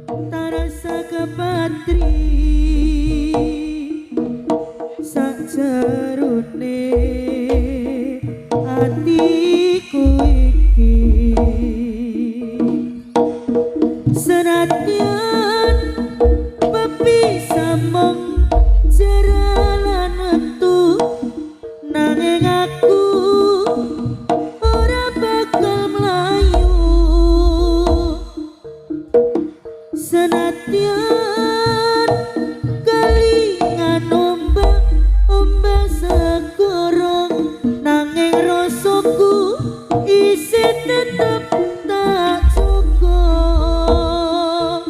tarasa kepatri sakjerone atiku iki senadyan pepisah mong jeralan wektu nanging aku ora bakal mlayu senadyan kalingan ombak segoro nanging rasaku isih tetep tak cukup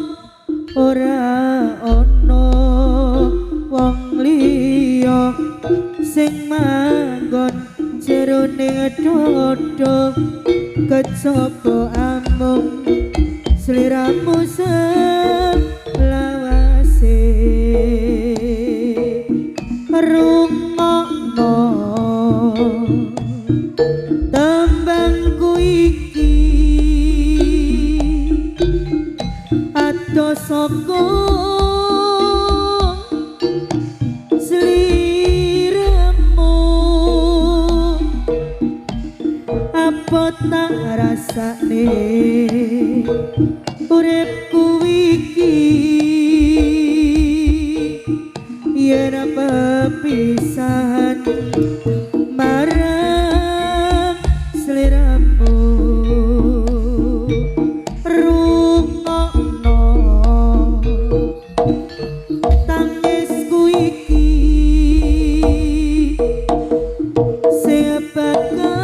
ora ono wong liya sing manggon jerone dodo kejaba amung sliramu selawase rungokno tembangku iki adoh saka sliramu apa tak rasane uripku iki yen pepisahan marang sliramu rungokno tangisku iki sing bakal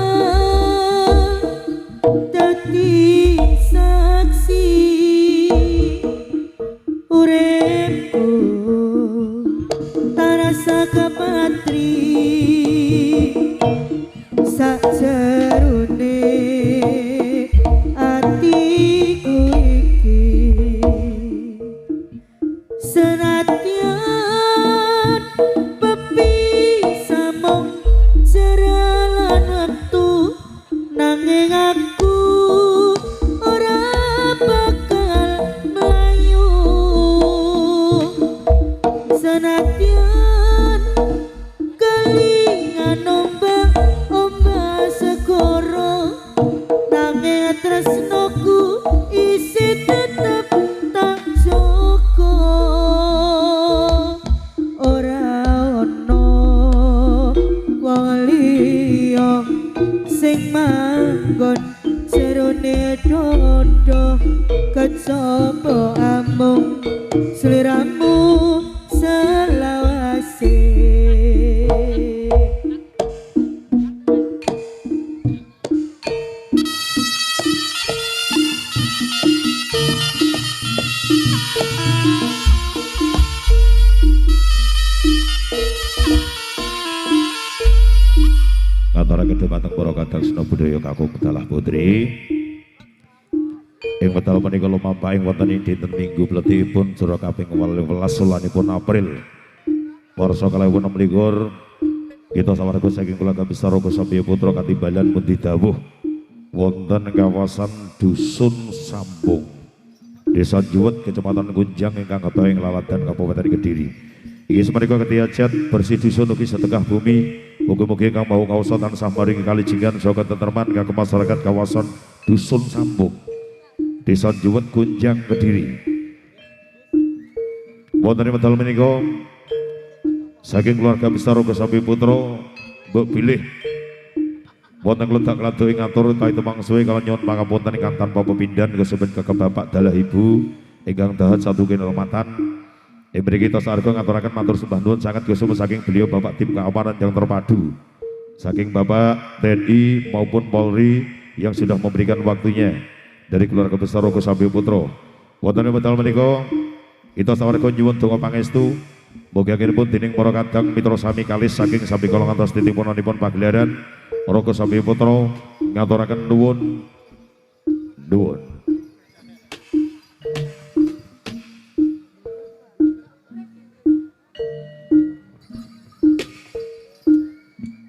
dadi saksi uripku tarasa kepatri sakjerone atiku iki senadyan pepisah mong jeralan wektu nanging aku ora bakal mlayu senadyan kalingan ombak segoro nanging tresnoku isih tetep tak cukup ora ono wong liya sing manggon jerone dodo kejaba amung sliramu selawase Ngaturaken dhumateng para kadaksena budaya kakung dalah putri ing wekdal menika lumampahing wonten ing dinten Minggu pletipun jura kaping 18 wulanipun April warsa 2026 kita sawarga saking keluarga besar Rogo Samya Putra katimbalan pun didhawuh wonten kawasan Dusun Sambung Desa Juwet Kecamatan Kunjang ingkang Kebaing Laladan Kabupaten Kediri. Iki semenika ketiajat bersih dusun ugi setengah bumi. Mugi-mugi ingkang mau kawasa tansah maringi kalijingan saha ketentreman kagem masyarakat kawasan Dusun Sambung Desa Juwet Kunjang Kediri. Wonten ing medal menika saking keluarga besar Rogo Samya Putra mbok bilih wonten kledak klado ing atur tahi temang suwe kala nyuwun pangapunten ingkang tanpa pepindhan kesempet kagem Bapak dalah Ibu ingkang dahat satu kinurmatan. Mriki kita sarga ngaturaken matur sembah nuwun sangat gesuma saking beliau Bapak tim keamanan yang terpadu, saking Bapak TNI maupun Polri yang sudah memberikan waktunya dari keluarga besar Rogo Samya Putra. Wonten wekdal menika kita sawarga nyuwun donga pangestu mugi akhiripun dening para kadang mitra sami kalis saking sami kala ngantos titipunanipun pagelaran Rogo Samya Putra ngaturaken nuwun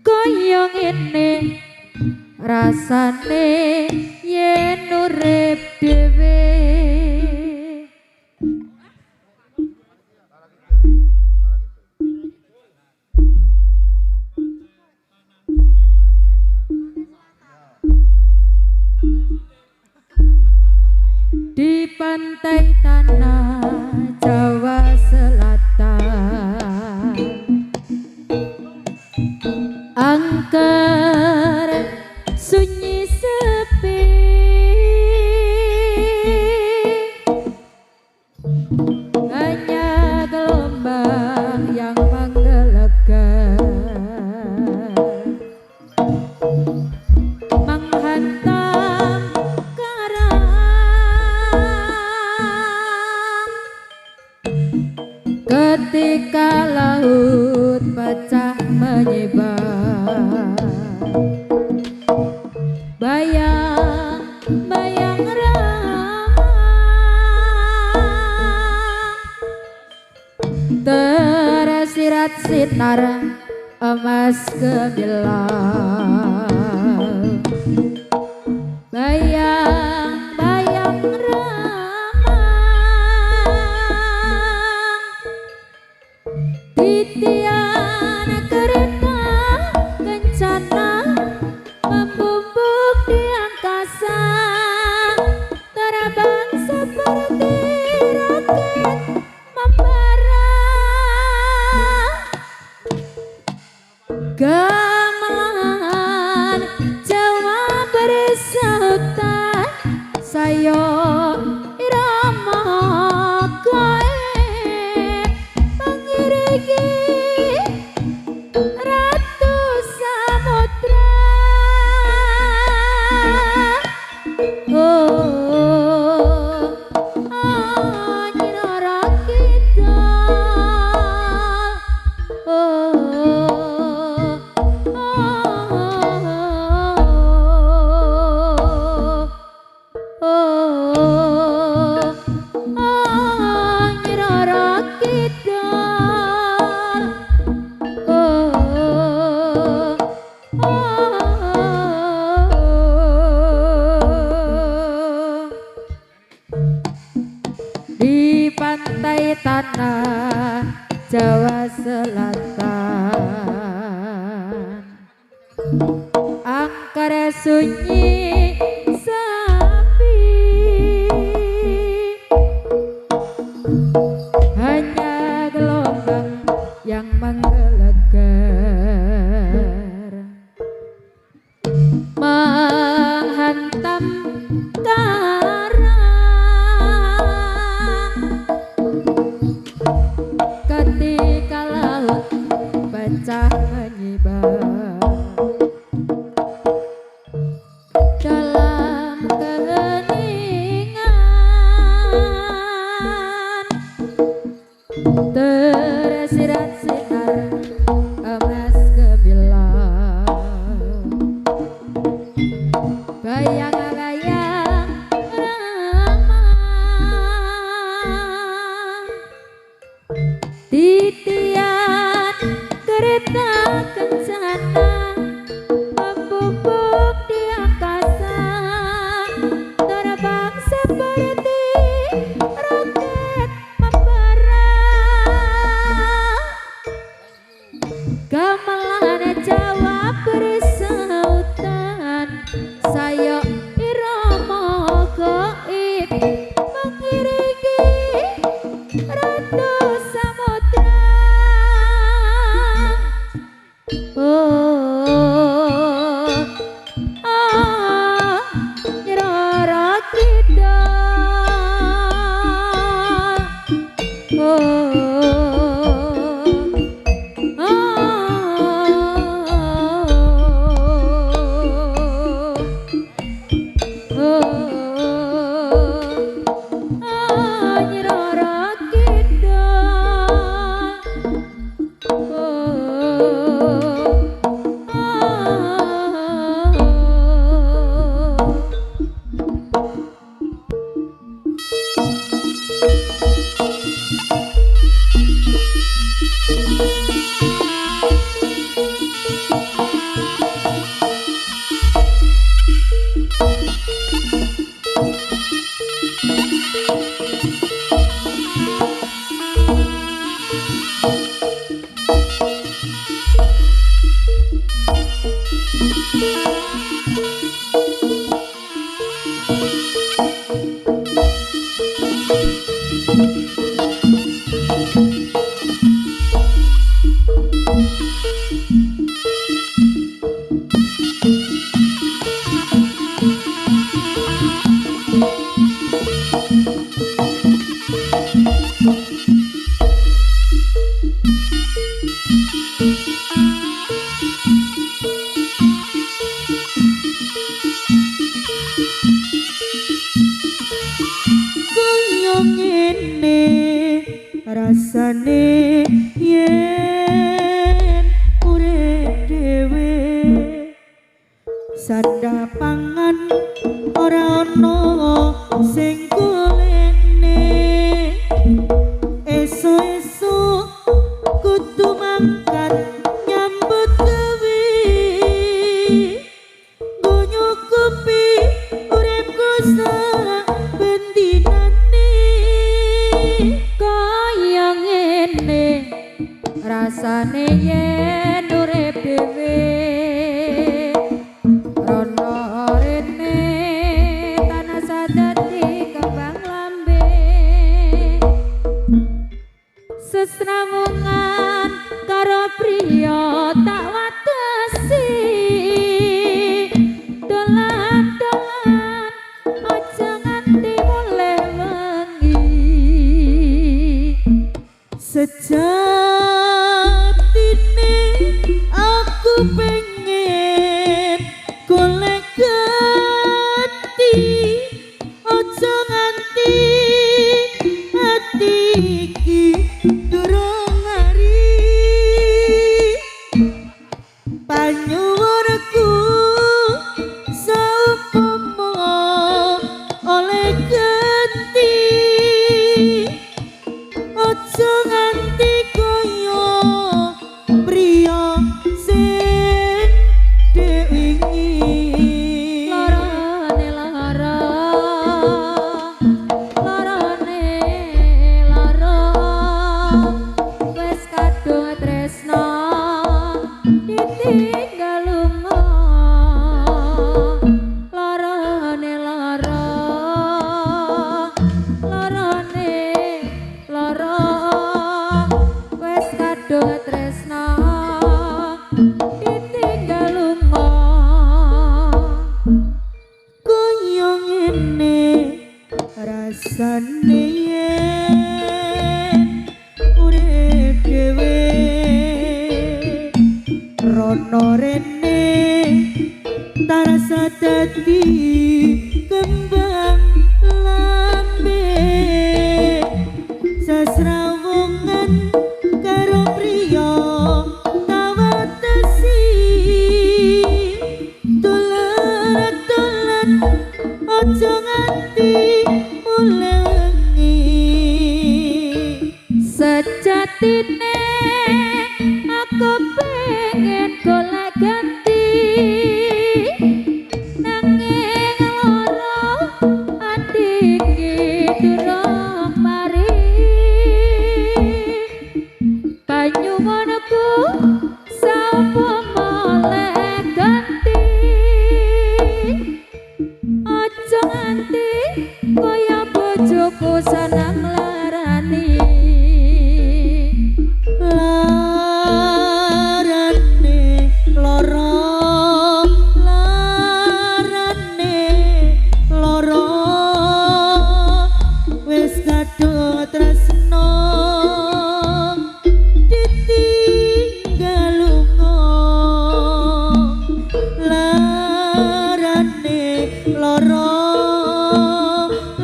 kaya ngene rasane yen urip dhewe di pantai tanah Jawa Selatan, angker sunyi sepi, hanya gelombang yang menggelegar menghantam karang. Ketika laut pecah menyebar, bayang-bayang ramah tersirat sinar emas gemilang. Bayang-bayang ramah titian kereta kencana membumbuk di angkasa, terbang seperti roket membara. Gamelan Jawa bersautan sayo irama gae pengiringi Ratu Samudra. Nyinara Kidul, Nyinara Kidul, di pantai tanah Jawa Selatan, angker sunyi sepi, hanya gelombang yang menggelegar menghantam karang. Ketika laut pecah menyebar, ngene rasane yen urip dhewe sandapangan ora ono sing golekne esuk-esuk kudu mangkat nyambut gawe nggo nyukupi uripku saben dinane kaya ngene rasane yen urip dhewe rono rene tanah sadati kembang lambe sesrawungan karo priya tak watesi dolan-dolan aja nganti mulai wengi sejatine aku pengen golek ganti aja nganti ati iki durung ari panyuwunku saumpama oleh ganti aja nganti kaya priya sing dewingi lorone lara lorone lara wis kadung tresno ditinggal lunga lorone lara lorone lara wis kadung tresno ditinggal lunga kaya ngene rasane yen urip dhewe rono rene tarasa dadi kembang lambe sesrawungan karo priya tawatesi dolan-dolan aja nganti mulai wengi sejatine aku pengen golek ganti nanging lara ati iki durung mari panyuwunku sapa moleh ganti aja nganti kaya bojoku seneng larani larane lara larane lara wis kadung tresno ditinggal lunga larane lara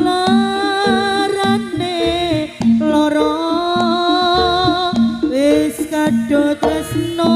larane lara wis kadung tresno